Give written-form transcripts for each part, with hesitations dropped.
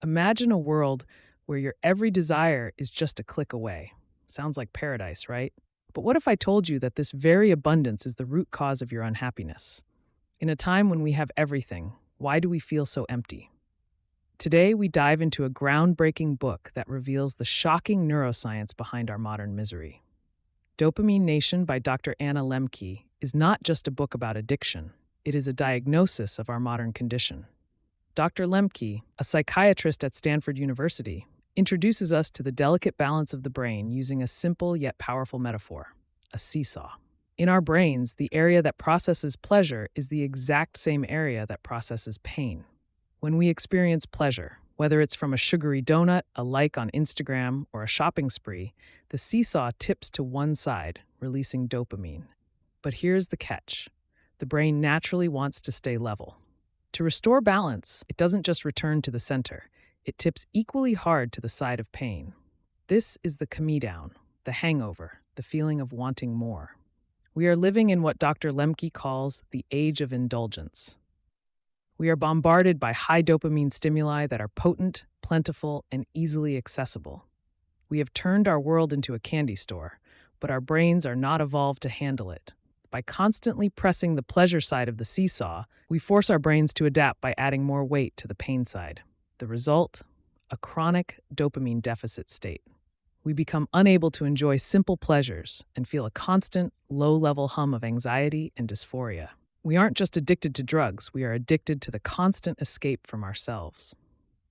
Imagine a world where your every desire is just a click away. Sounds like paradise, right? But what if I told you that this very abundance is the root cause of your unhappiness? In a time when we have everything, why do we feel so empty? Today, we dive into a groundbreaking book that reveals the shocking neuroscience behind our modern misery. Dopamine Nation by Dr. Anna Lembke is not just a book about addiction, it is a diagnosis of our modern condition. Dr. Lembke, a psychiatrist at Stanford University, introduces us to the delicate balance of the brain using a simple yet powerful metaphor: a seesaw. In our brains, the area that processes pleasure is the exact same area that processes pain. When we experience pleasure, whether it's from a sugary donut, a like on Instagram, or a shopping spree, the seesaw tips to one side, releasing dopamine. But here's the catch: the brain naturally wants to stay level. To restore balance, it doesn't just return to the center, it tips equally hard to the side of pain. This is the come down, the hangover, the feeling of wanting more. We are living in what Dr. Lemke calls the age of indulgence. We are bombarded by high dopamine stimuli that are potent, plentiful, and easily accessible. We have turned our world into a candy store, but our brains are not evolved to handle it. By constantly pressing the pleasure side of the seesaw, we force our brains to adapt by adding more weight to the pain side. The result? A chronic dopamine deficit state. We become unable to enjoy simple pleasures and feel a constant, low-level hum of anxiety and dysphoria. We aren't just addicted to drugs, we are addicted to the constant escape from ourselves.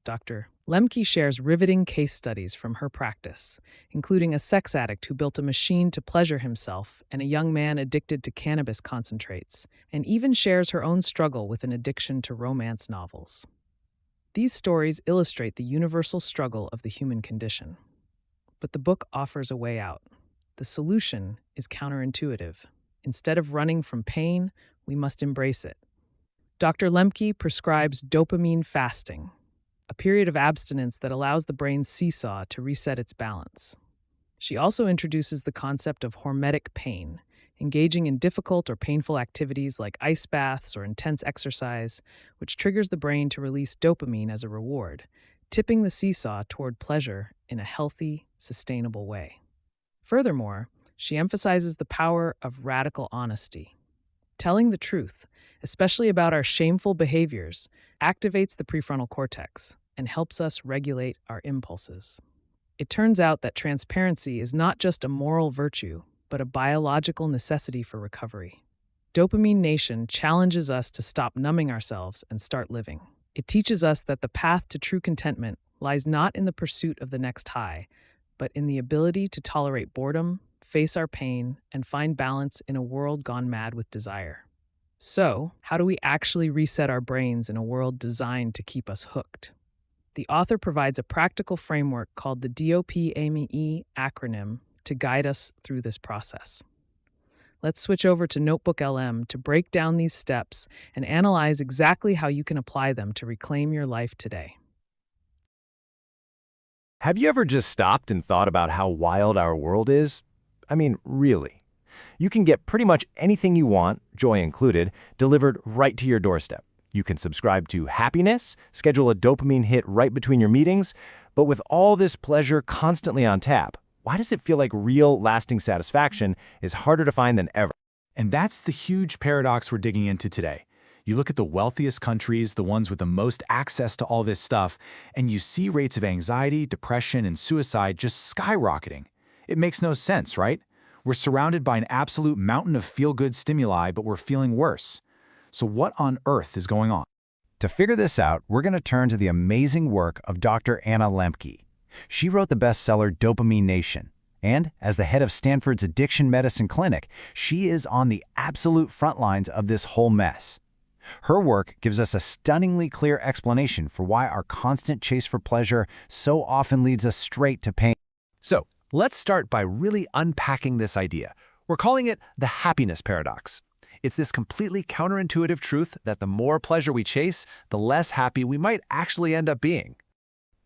Dr. Lemke shares riveting case studies from her practice, including a sex addict who built a machine to pleasure himself and a young man addicted to cannabis concentrates, and even shares her own struggle with an addiction to romance novels. These stories illustrate the universal struggle of the human condition. But the book offers a way out. The solution is counterintuitive. Instead of running from pain, we must embrace it. Dr. Lemke prescribes dopamine fasting, a period of abstinence that allows the brain's seesaw to reset its balance. She also introduces the concept of hormetic pain, engaging in difficult or painful activities like ice baths or intense exercise, which triggers the brain to release dopamine as a reward, tipping the seesaw toward pleasure in a healthy, sustainable way. Furthermore, she emphasizes the power of radical honesty. Telling the truth, especially about our shameful behaviors, activates the prefrontal cortex and helps us regulate our impulses. It turns out that transparency is not just a moral virtue, but a biological necessity for recovery. Dopamine Nation challenges us to stop numbing ourselves and start living. It teaches us that the path to true contentment lies not in the pursuit of the next high, but in the ability to tolerate boredom, face our pain, and find balance in a world gone mad with desire. So, how do we actually reset our brains in a world designed to keep us hooked? The author provides a practical framework called the DOPAME acronym to guide us through this process. Let's switch over to NotebookLM to break down these steps and analyze exactly how you can apply them to reclaim your life today. Have you ever just stopped and thought about how wild our world is? I mean, really. You can get pretty much anything you want, joy included, delivered right to your doorstep. You can subscribe to happiness, schedule a dopamine hit right between your meetings, but with all this pleasure constantly on tap, why does it feel like real, lasting satisfaction is harder to find than ever? And that's the huge paradox we're digging into today. You look at the wealthiest countries, the ones with the most access to all this stuff, and you see rates of anxiety, depression, and suicide just skyrocketing. It makes no sense, right? We're surrounded by an absolute mountain of feel-good stimuli, but we're feeling worse. So what on earth is going on? To figure this out, we're going to turn to the amazing work of Dr. Anna Lembke. She wrote the bestseller Dopamine Nation, and as the head of Stanford's Addiction Medicine Clinic, she is on the absolute front lines of this whole mess. Her work gives us a stunningly clear explanation for why our constant chase for pleasure so often leads us straight to pain. So, let's start by really unpacking this idea. We're calling it the happiness paradox. It's this completely counterintuitive truth that the more pleasure we chase, the less happy we might actually end up being.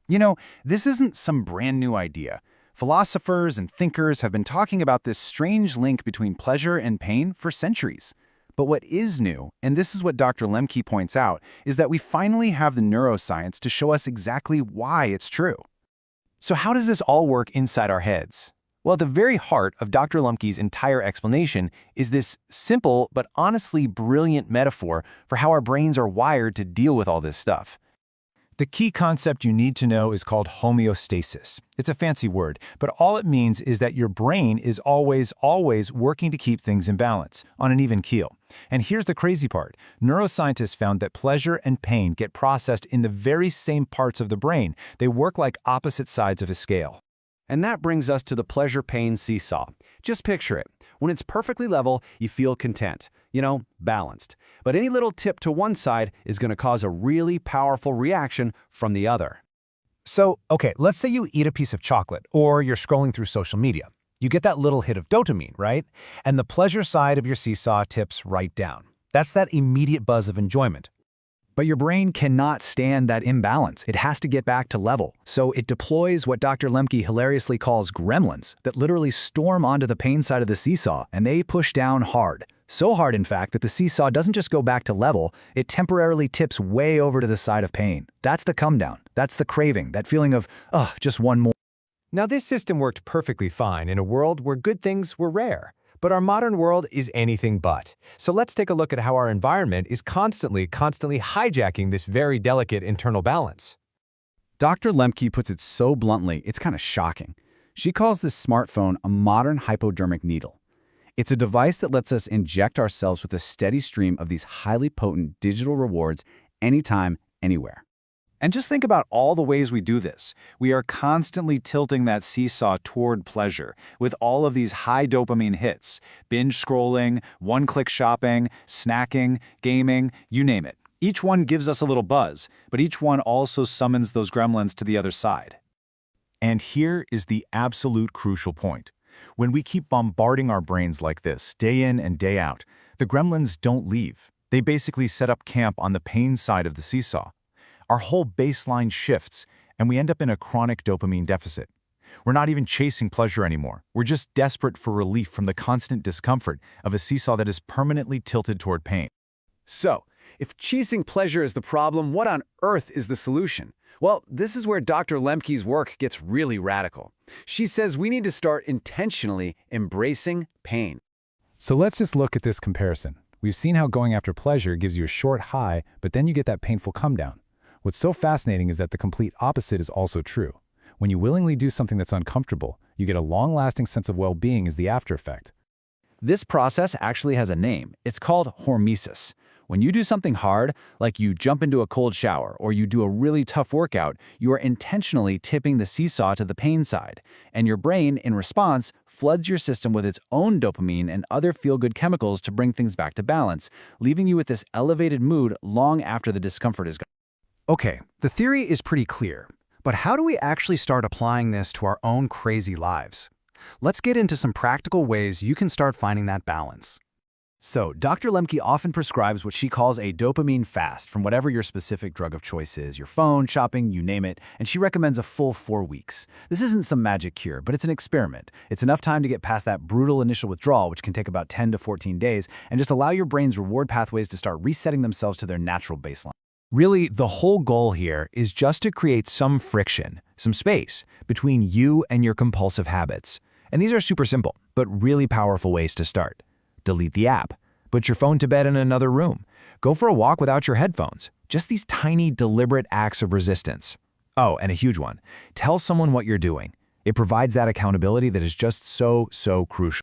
You know, this isn't some brand new idea. Philosophers and thinkers have been talking about this strange link between pleasure and pain for centuries. But what is new, and this is what Dr. Lembke points out, is that we finally have the neuroscience to show us exactly why it's true. So how does this all work inside our heads? Well, at the very heart of Dr. Lembke's entire explanation is this simple but honestly brilliant metaphor for how our brains are wired to deal with all this stuff. The key concept you need to know is called homeostasis. It's a fancy word, but all it means is that your brain is always working to keep things in balance, on an even keel. And here's the crazy part. Neuroscientists found that pleasure and pain get processed in the very same parts of the brain. They work like opposite sides of a scale. And that brings us to the pleasure-pain seesaw. Just picture it. When it's perfectly level, you feel content, balanced. But any little tip to one side is going to cause a really powerful reaction from the other. So, okay, let's say you eat a piece of chocolate, or you're scrolling through social media. You get that little hit of dopamine, right? And the pleasure side of your seesaw tips right down. That's that immediate buzz of enjoyment. But your brain cannot stand that imbalance. It has to get back to level. So it deploys what Dr. Lembke hilariously calls gremlins that literally storm onto the pain side of the seesaw, and they push down hard. So hard, in fact, that the seesaw doesn't just go back to level, it temporarily tips way over to the side of pain. That's the come down. That's the craving, that feeling of, just one more. Now, this system worked perfectly fine in a world where good things were rare. But our modern world is anything but. So let's take a look at how our environment is constantly hijacking this very delicate internal balance. Dr. Lembke puts it so bluntly, it's kind of shocking. She calls this smartphone a modern hypodermic needle. It's a device that lets us inject ourselves with a steady stream of these highly potent digital rewards anytime, anywhere. And just think about all the ways we do this. We are constantly tilting that seesaw toward pleasure with all of these high dopamine hits, binge scrolling, one-click shopping, snacking, gaming, you name it. Each one gives us a little buzz, but each one also summons those gremlins to the other side. And here is the absolute crucial point. When we keep bombarding our brains like this, day in and day out, the gremlins don't leave. They basically set up camp on the pain side of the seesaw. Our whole baseline shifts, and we end up in a chronic dopamine deficit. We're not even chasing pleasure anymore. We're just desperate for relief from the constant discomfort of a seesaw that is permanently tilted toward pain. So, if chasing pleasure is the problem, what on earth is the solution? Well, this is where Dr. Lembke's work gets really radical. She says we need to start intentionally embracing pain. So let's just look at this comparison. We've seen how going after pleasure gives you a short high, but then you get that painful come down. What's so fascinating is that the complete opposite is also true. When you willingly do something that's uncomfortable, you get a long-lasting sense of well-being as the after effect. This process actually has a name. It's called hormesis. When you do something hard, like you jump into a cold shower or you do a really tough workout, you are intentionally tipping the seesaw to the pain side, and your brain, in response, floods your system with its own dopamine and other feel-good chemicals to bring things back to balance, leaving you with this elevated mood long after the discomfort is gone. Okay, the theory is pretty clear, but how do we actually start applying this to our own crazy lives? Let's get into some practical ways you can start finding that balance. So, Dr. Lembke often prescribes what she calls a dopamine fast from whatever your specific drug of choice is, your phone, shopping, you name it, and she recommends a full 4 weeks. This isn't some magic cure, but it's an experiment. It's enough time to get past that brutal initial withdrawal, which can take about 10 to 14 days, and just allow your brain's reward pathways to start resetting themselves to their natural baseline. Really, the whole goal here is just to create some friction, some space, between you and your compulsive habits. And these are super simple, but really powerful ways to start. Delete the app. Put your phone to bed in another room. Go for a walk without your headphones. Just these tiny, deliberate acts of resistance. Oh, and a huge one. Tell someone what you're doing. It provides that accountability that is just so crucial.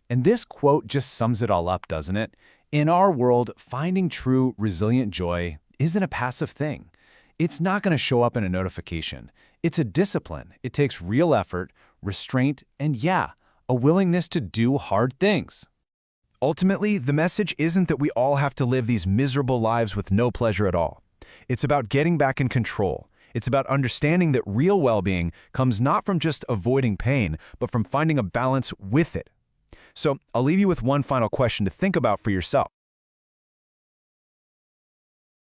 And this quote just sums it all up, doesn't it? In our world, finding true, resilient joy isn't a passive thing. It's not going to show up in a notification. It's a discipline. It takes real effort, restraint, and a willingness to do hard things. Ultimately, the message isn't that we all have to live these miserable lives with no pleasure at all. It's about getting back in control. It's about understanding that real well-being comes not from just avoiding pain, but from finding a balance with it. So, I'll leave you with one final question to think about for yourself.